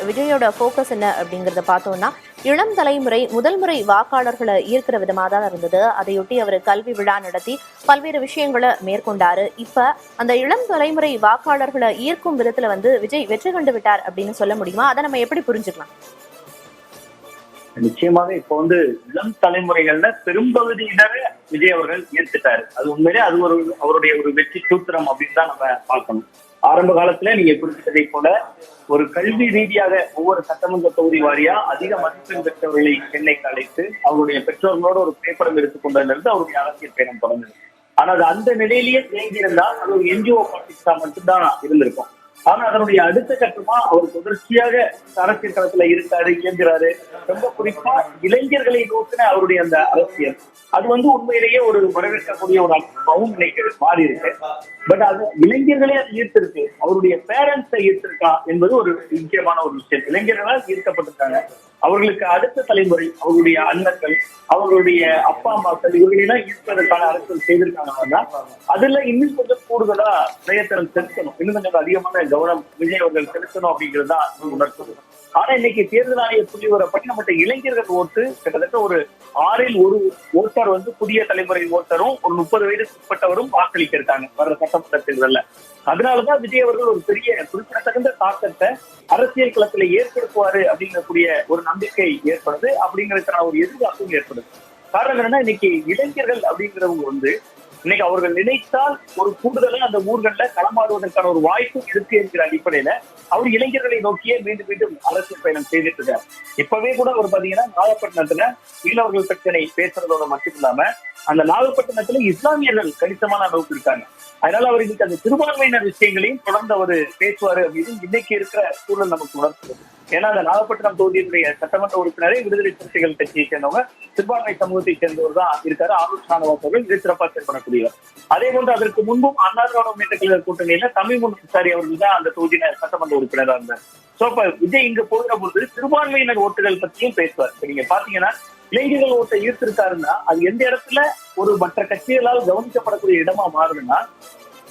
விஜயோட ஃபோக்கஸ் என்ன அப்படிங்கறத பார்த்தோம்னா, இளம் தலைமுறை முதல் முறை வாக்காளர்களை ஈர்க்கிற விதமாக தான் இருந்தது. அதையொட்டி அவர் கல்வி விழா நடத்தி பல்வேறு விஷயங்களை மேற்கொண்டாரு. இப்ப அந்த இளம் தலைமுறை வாக்காளர்களை ஈர்க்கும் விதத்துல விஜய் வெற்றி கண்டு விட்டார் அப்படின்னு சொல்ல முடியுமா? அதை நம்ம எப்படி புரிஞ்சுக்கலாம்? நிச்சயமாக இப்போ இளம் தலைமுறைகள்ல பெரும்பகுதியினரை விஜய் அவர்கள் ஈர்த்துட்டாரு. அது உண்மையிலே அது அவருடைய ஒரு வெற்றி சூத்திரம் அப்படின்னு தான் நம்ம பார்க்கணும். ஆரம்ப காலத்துல நீங்க குறிப்பிட்டதை போல ஒரு கல்வி ரீதியாக ஒவ்வொரு சட்டமன்ற தொகுதி வாரியா அதிக மதிப்பெண் பெற்றவர்களை சென்னைக்கு அழைத்து அவருடைய பெற்றோர்களோட ஒரு பேப்பரம் எடுத்துக்கொண்டதிலிருந்து அவருடைய அரசியல் பயணம் தொடங்குது. ஆனா அது அந்த நிலையிலேயே தேங்கியிருந்தால் அது ஒரு என்ஜிஓ பாலிடிக்ஸா மட்டும்தான் இருந்திருக்கும். ஆனா அதனுடைய அடுத்த கட்டமா அவர் தொடர்ச்சியாக அரசியல் களத்துல இருக்காரு, இயங்குறாரு. ரொம்ப குறிப்பா இளைஞர்களை நோக்கின அவருடைய அந்த அரசியல் அது உண்மையிலேயே ஒரு வரவேற்கக்கூடிய ஒரு அனுபவம் இன்னைக்கு மாறி இருக்கு. பட் அது இளைஞர்களே அது ஈர்த்திருக்கு, அவருடைய பேரண்ட்ஸை ஈர்த்திருக்கா என்பது ஒரு முக்கியமான ஒரு விஷயம். இளைஞர்களால் ஈர்க்கப்பட்டிருக்காங்க. அவர்களுக்கு அடுத்த தலைமுறை அவர்களுடைய அண்ணர்கள், அவர்களுடைய அப்பா அம்மாக்கள் இவர்களெல்லாம் ஈர்ப்பதற்கான அரசியல் செய்திருக்காங்கன்னா அதுல இன்னும் கொஞ்சம் கூடுதலா பிரயத்தனம் செலுத்தணும், இன்னும் கொஞ்சம் அதிகமான கவனம் விஜய் அவர்கள் செலுத்தணும் அப்படிங்கிறது தான் உணர்த்தணும். ஆனா இன்னைக்கு தேர்தல் ஆணைய புள்ளி வரப்படி நம்மகிட்ட இளைஞர்கள் ஓட்டு கிட்டத்தட்ட ஒரு 6ல் 1 ஓட்டர் புதிய தலைமுறை ஓட்டரும் ஒரு 30 வயதுக்கு உட்பட்டவரும் வாக்களிக்க இருக்காங்க வர்ற சட்டமன்ற தேர்தல்ல. அதனாலதான் விஜய் அவர்கள் ஒரு பெரிய குறிப்பிடத்தகுந்த தாக்கத்தை அரசியல் களத்துல ஏற்படுத்துவாரு அப்படிங்கக்கூடிய ஒரு நம்பிக்கை ஏற்படுது, அப்படிங்கிறதுக்கான ஒரு எதிர்பார்ப்பும் ஏற்படுது. காரணம் என்னன்னா இன்னைக்கு இளைஞர்கள் அப்படிங்கிறவங்க இன்னைக்கு அவர்கள் நினைத்தால் ஒரு கூடுதலா அந்த ஊர்கள்ல களமாடுவதற்கான ஒரு வாய்ப்பு இருக்கு என்கிற அடிப்படையில அவர் இளைஞர்களை நோக்கியே மீண்டும் மீண்டும் அரசியல் பயணம் செய்துட்டு இருக்காரு. இப்பவே கூட அவர் பாத்தீங்கன்னா நாகப்பட்டினத்துல மீனவர்கள் பிரச்சனை பேசுறதோட மட்டும் இல்லாம அந்த நாகப்பட்டினத்துல இஸ்லாமியர்கள் கணிசமான அளவுக்கு இருக்காங்க. அதனால அவர் இன்னைக்கு அந்த சிறுபான்மையினர் விஷயங்களையும் தொடர்ந்து அவர் பேசுவாரு அப்படின்னு இன்னைக்கு இருக்கிற சூழல் நமக்கு உணர்த்துறது. ஏன்னா அந்த நாகப்பட்டினம் தொகுதியினுடைய சட்டமன்ற உறுப்பினரை விடுதலை சிறுத்தைகள் கட்சியை சேர்ந்தவங்க சிறுபான்மை சமூகத்தை சேர்ந்தவர் தான் இருக்காரு. ஆலோசனை அவர்கள் இது சிறப்பாக செயல்படக்கூடியவர். அதே போன்று அதற்கு முன்பும் அண்ணா திராவிட முன்னேற்ற கழக கூட்டணியில தமிழ் முன்சாரி அவர்கள் தான் அந்த தொகுதியில சட்டமன்ற உறுப்பினராக இருந்தார். சோ இப்ப விஜய் இங்க போகிற பொழுது சிறுபான்மையினர் ஓட்டுகள் பற்றியும் பேசுவார். நீங்க பாத்தீங்கன்னா இளைஞர்கள் ஓட்டை ஈர்த்திருக்காருன்னா அது எந்த இடத்துல ஒரு மற்ற கட்சிகளால் கவனிக்கப்படக்கூடிய இடமா மாறுதுன்னா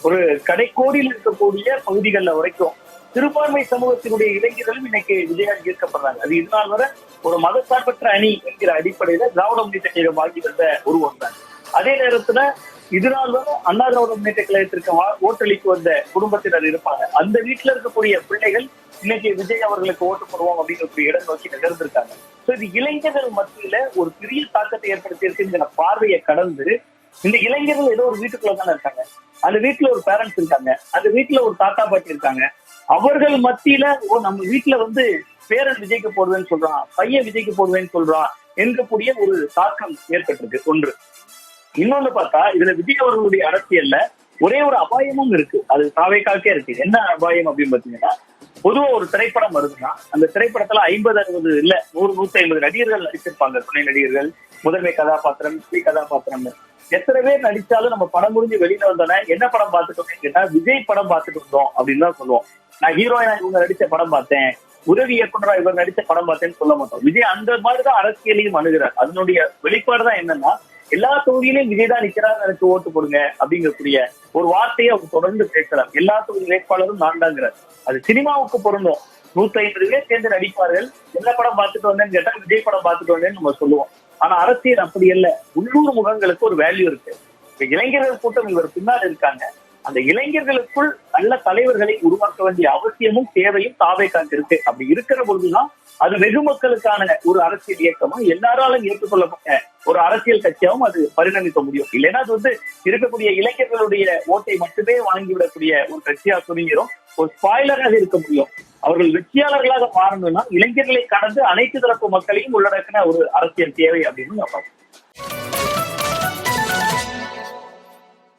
ஒரு கடைக்கோடியில் இருக்கக்கூடிய பகுதிகளில் வரைக்கும் சிறுபான்மை சமூகத்தினுடைய இளைஞர்களும் இன்னைக்கு விஜயால் ஈர்க்கப்படுறாங்க. அது இதனால் வர ஒரு மதசார்பற்ற அணி என்கிற அடிப்படையில திராவிட முன்னேற்ற கழகம் ஆகி வந்த உருவம் தான். அதே நேரத்துல இதனால் வர அண்ணா திராவிட முன்னேற்ற கழகத்திற்கு ஓட்டளிக்கு வந்த குடும்பத்தினர் இருப்பாங்க. அந்த வீட்டுல இருக்கக்கூடிய பிள்ளைகள் இன்னைக்கு விஜய் அவர்களுக்கு ஓட்டு போடுவோம் அப்படிங்கக்கூடிய இடம் நோக்கி நகர்ந்திருக்காங்க. சோ இது இளைஞர்கள் மத்தியில ஒரு பெரிய தாக்கத்தை ஏற்படுத்தி இருக்குங்கிற பார்வையை கடந்து இந்த இளைஞர்கள் ஏதோ ஒரு வீட்டுக்குள்ளதானே இருக்காங்க. அந்த வீட்டுல ஒரு பேரண்ட்ஸ் இருக்காங்க, அந்த வீட்டுல ஒரு தாத்தா பாட்டி இருக்காங்க. அவர்கள் மத்தியில நம்ம வீட்டுல பேரன் விஜய்க்கு போடுவேன்னு சொல்றான், பையன் விஜய்க்கு போடுவேன்னு சொல்றான் என்கக்கூடிய ஒரு தாக்கம் ஏற்பட்டிருக்கு. ஒன்று. இன்னொன்னு பார்த்தா இதுல விஜய் அவர்களுடைய அரசியல்ல ஒரே ஒரு அபாயமும் இருக்கு. அது தாவேக்காக்கே இருக்கு. என்ன அபாயம் அப்படின்னு பாத்தீங்கன்னா, பொதுவா ஒரு திரைப்படம் வருதுன்னா அந்த திரைப்படத்துல 50, 60 இல்ல 100, 150 நடிகர்கள் நடிச்சிருப்பாங்க. துணை நடிகர்கள், முதன்மை கதாபாத்திரம், கதாபாத்திரம். எத்தனை பேர் நடிச்சாலும் நம்ம படம் முடிஞ்சு வெளியில வந்தோன்னே என்ன படம் பார்த்துட்டோம்னு கேட்டா விஜய் படம் பார்த்துட்டு வந்தோம் அப்படின்னு தான் சொல்லுவோம். நான் ஹீரோயினா இவங்க நடிச்ச படம் பார்த்தேன், உதவி இயக்குனரா இவர் நடிச்ச படம் பார்த்தேன்னு சொல்ல மாட்டோம். விஜய் அந்த மாதிரிதான் அரசியலையும் அணுகிறார். அதனுடைய வெளிப்பாடுதான் என்னன்னா எல்லா தொகுதியிலையும் விஜய் தான் நிக்கிறார், எனக்கு ஓட்டு போடுங்க அப்படிங்கக்கூடிய ஒரு வார்த்தையை அவர் தொடர்ந்து பேசுறார். எல்லா தொகுதி வேட்பாளரும் நான் தாங்கிறார். அது சினிமாவுக்கு பொருந்தும். 150 பேர் சேர்ந்து நடிப்பார்கள். என்ன படம் பார்த்துட்டு வந்தேன்னு கேட்டா விஜய் படம் பார்த்துட்டு வந்தேன்னு நம்ம சொல்லுவோம். ஆனா அரசியல் அப்படி இல்ல. உள்ளூர் முகங்களுக்கு ஒரு வேல்யூ இருக்கு. இப்ப இளைஞர்கள் கூட்டம் இவர் பின்னால் இருக்காங்க. அந்த இளைஞர்களுக்குள் நல்ல தலைவர்களை உருவாக்க வேண்டிய அவசியமும் தேவையும் தாவேக்காக்கு இருக்கு. அப்படி இருக்கிற பொழுதுதான் அது வெகு மக்களுக்கான ஒரு அரசியல் இயக்கமும் எல்லாராலும் ஏற்றுக்கொள்ளப்பட்ட ஒரு அரசியல் கட்சியாகவும் அது பரிணமிக்க முடியும். இல்லைன்னா அது இருக்கக்கூடிய இளைஞர்களுடைய ஓட்டை மட்டுமே வாங்கிவிடக்கூடிய ஒரு கட்சியா சுருங்கிரும், ஒரு ஸ்பாய்லராக இருக்க முடியும். அவர்கள் வெற்றியாளர்களாக மாறணும்னா இளைஞர்களை கடந்து அனைத்து தரப்பு மக்களையும் உள்ளடக்கின ஒரு அரசியல் தேவை அப்படின்னு நான் பார்க்கிறேன்.